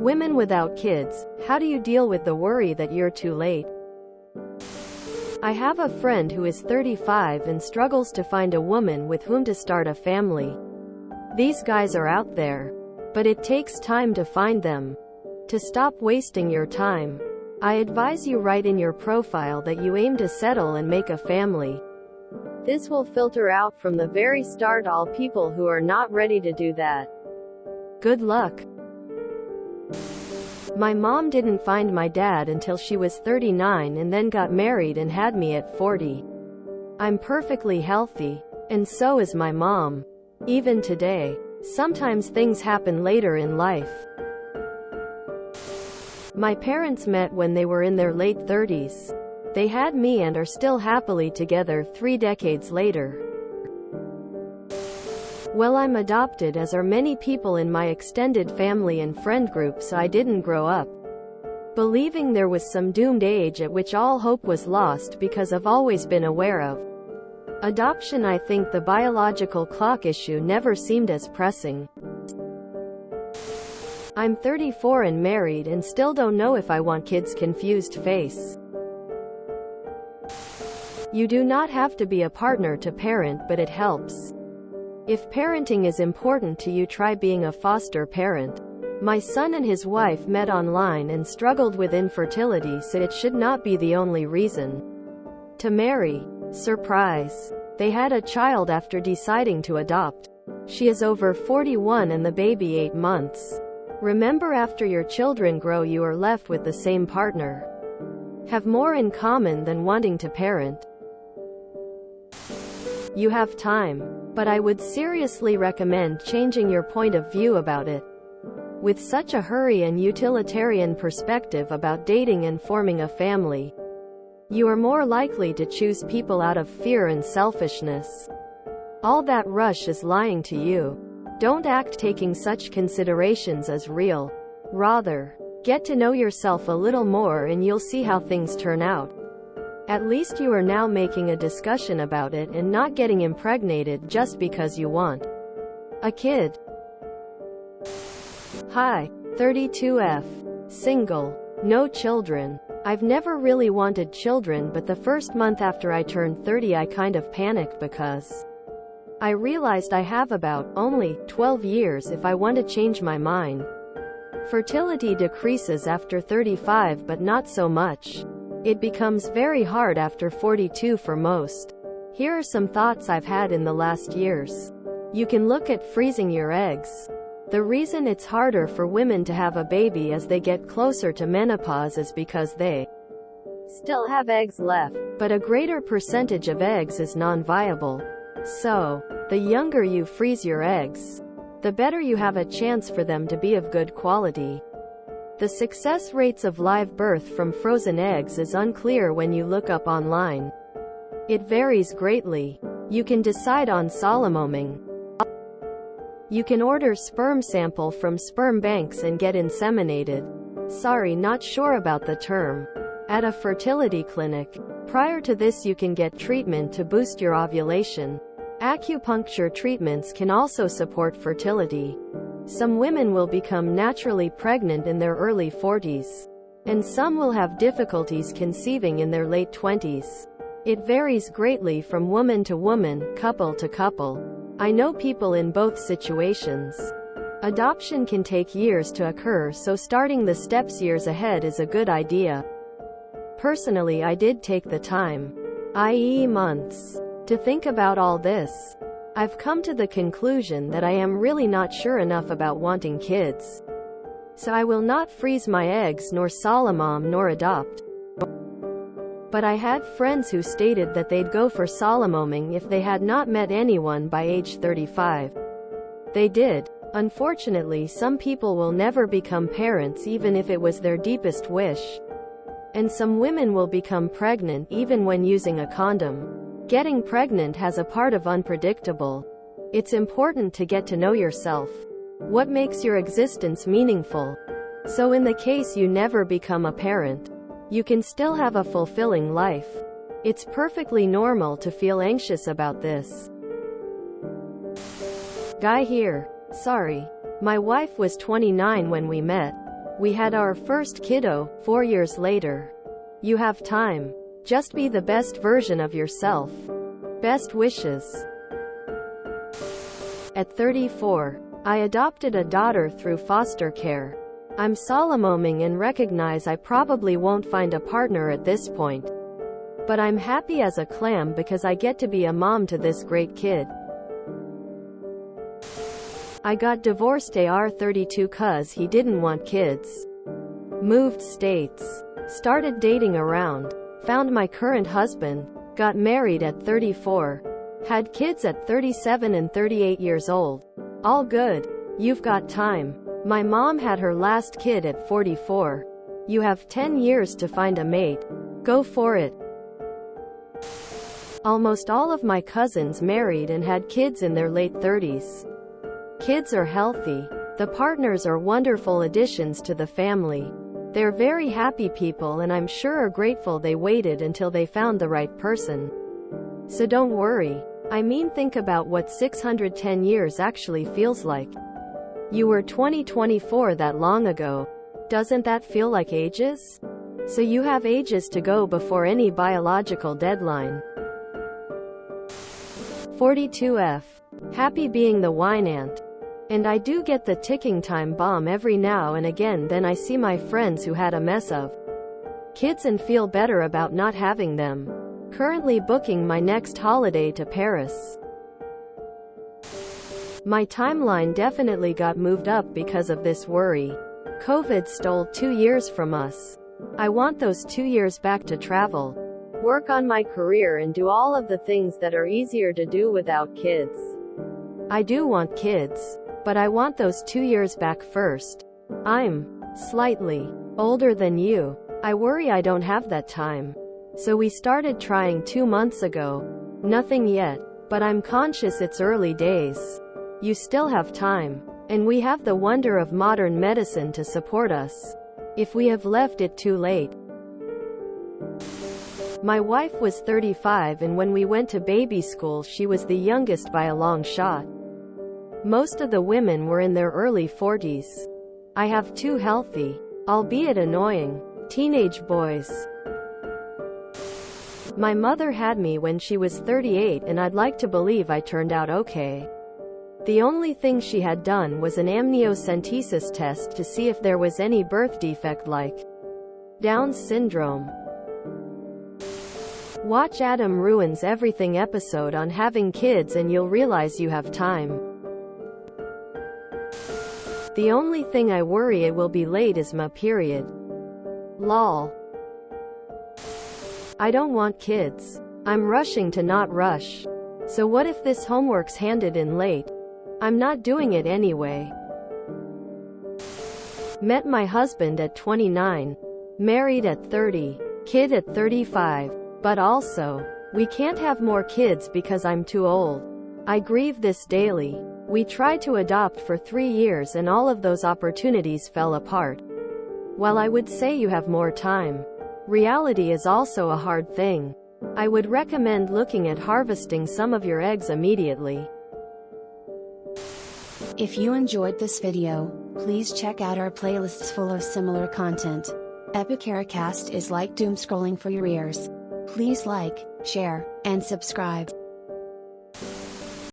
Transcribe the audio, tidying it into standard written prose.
Women without kids, how do you deal with the worry that you're too late? I have a friend who is 35 and struggles to find a woman with whom to start a family. These guys are out there, but it takes time to find them. To stop wasting your time, I advise you write in your profile that you aim to settle and make a family. This will filter out from the very start all people who are not ready to do that. Good luck. My mom didn't find my dad until she was 39 and then got married and had me at 40. I'm perfectly healthy, and so is my mom. Even today, sometimes things happen later in life. My parents met when they were in their late 30s. They had me and are still happily together 3 decades later. Well, I'm adopted, as are many people in my extended family and friend group, so I didn't grow up believing there was some doomed age at which all hope was lost, because I've always been aware of adoption. I think the biological clock issue never seemed as pressing. I'm 34 and married and still don't know if I want kids. Confused face. You do not have to be a partner to parent, but it helps. If parenting is important to you, try being a foster parent. My son and his wife met online and struggled with infertility, so it should not be the only reason to marry. Surprise. They had a child after deciding to adopt. She is over 41 and the baby 8 months. Remember, after your children grow, you are left with the same partner. Have more in common than wanting to parent. You have time, but I would seriously recommend changing your point of view about it. With such a hurry and utilitarian perspective about dating and forming a family, you are more likely to choose people out of fear and selfishness. All that rush is lying to you. Don't act taking such considerations as real. Rather, get to know yourself a little more and you'll see how things turn out. At least you are now making a discussion about it and not getting impregnated just because you want a kid. Hi, 32F. Single. No children. I've never really wanted children, but the first month after I turned 30 I kind of panicked because I realized I have about only 12 years if I want to change my mind. Fertility decreases after 35, but not so much. It becomes very hard after 42 for most. Here are some thoughts I've had in the last years. You can look at freezing your eggs. The reason it's harder for women to have a baby as they get closer to menopause is because they still have eggs left, but a greater percentage of eggs is non-viable. So, the younger you freeze your eggs, the better you have a chance for them to be of good quality. The success rates of live birth from frozen eggs is unclear when you look up online. It varies greatly. You can decide on solomoming. You can order sperm sample from sperm banks and get inseminated. Sorry, not sure about the term. At a fertility clinic. Prior to this, you can get treatment to boost your ovulation. Acupuncture treatments can also support fertility. Some women will become naturally pregnant in their early 40s, and some will have difficulties conceiving in their late 20s. It varies greatly from woman to woman, couple to couple. I know people in both situations. Adoption can take years to occur, so starting the steps years ahead is a good idea. Personally, I did take the time, i.e. months, to think about all this. I've come to the conclusion that I am really not sure enough about wanting kids. So I will not freeze my eggs, nor solomom, nor adopt. But I had friends who stated that they'd go for solomoming if they had not met anyone by age 35. They did. Unfortunately, some people will never become parents even if it was their deepest wish. And some women will become pregnant even when using a condom. Getting pregnant has a part of unpredictable. It's important to get to know yourself. What makes your existence meaningful? So in the case you never become a parent, you can still have a fulfilling life. It's perfectly normal to feel anxious about this. Guy here. Sorry. My wife was 29 when we met. We had our first kiddo 4 years later. You have time. Just be the best version of yourself. Best wishes. At 34, I adopted a daughter through foster care. I'm Solomoming and recognize I probably won't find a partner at this point. But I'm happy as a clam because I get to be a mom to this great kid. I got divorced at 32 cause he didn't want kids. Moved states. Started dating around. Found my current husband. Got married at 34. Had kids at 37 and 38 years old. All good. You've got time. My mom had her last kid at 44. You have 10 years to find a mate. Go for it. Almost all of my cousins married and had kids in their late 30s. Kids are healthy. The partners are wonderful additions to the family. They're very happy people and I'm sure are grateful they waited until they found the right person. So don't worry. I mean, think about what 610 years actually feels like. You were 24 that long ago. Doesn't that feel like ages? So you have ages to go before any biological deadline. 42F. Happy being the wine ant. And I do get the ticking time bomb every now and again. Then I see my friends who had a mess of kids and feel better about not having them. Currently booking my next holiday to Paris. My timeline definitely got moved up because of this worry. COVID stole 2 years from us. I want those 2 years back to travel, work on my career and do all of the things that are easier to do without kids. I do want kids, but I want those 2 years back first. I'm slightly older than you. I worry I don't have that time. So we started trying 2 months ago. Nothing yet, but I'm conscious it's early days. You still have time. And we have the wonder of modern medicine to support us. If we have left it too late. My wife was 35 and when we went to baby school she was the youngest by a long shot. Most of the women were in their early 40s. I have 2 healthy, albeit annoying, teenage boys. My mother had me when she was 38 and I'd like to believe I turned out okay. The only thing she had done was an amniocentesis test to see if there was any birth defect like Down syndrome. Watch Adam Ruins Everything episode on having kids and you'll realize you have time. The only thing I worry it will be late is my period. Lol. I don't want kids. I'm rushing to not rush. So what if this homework's handed in late? I'm not doing it anyway. Met my husband at 29. Married at 30. Kid at 35. But also, we can't have more kids because I'm too old. I grieve this daily. We tried to adopt for 3 years and all of those opportunities fell apart. While I would say you have more time, reality is also a hard thing. I would recommend looking at harvesting some of your eggs immediately. If you enjoyed this video, please check out our playlists full of similar content. Epicaricast is like doom scrolling for your ears. Please like, share, and subscribe.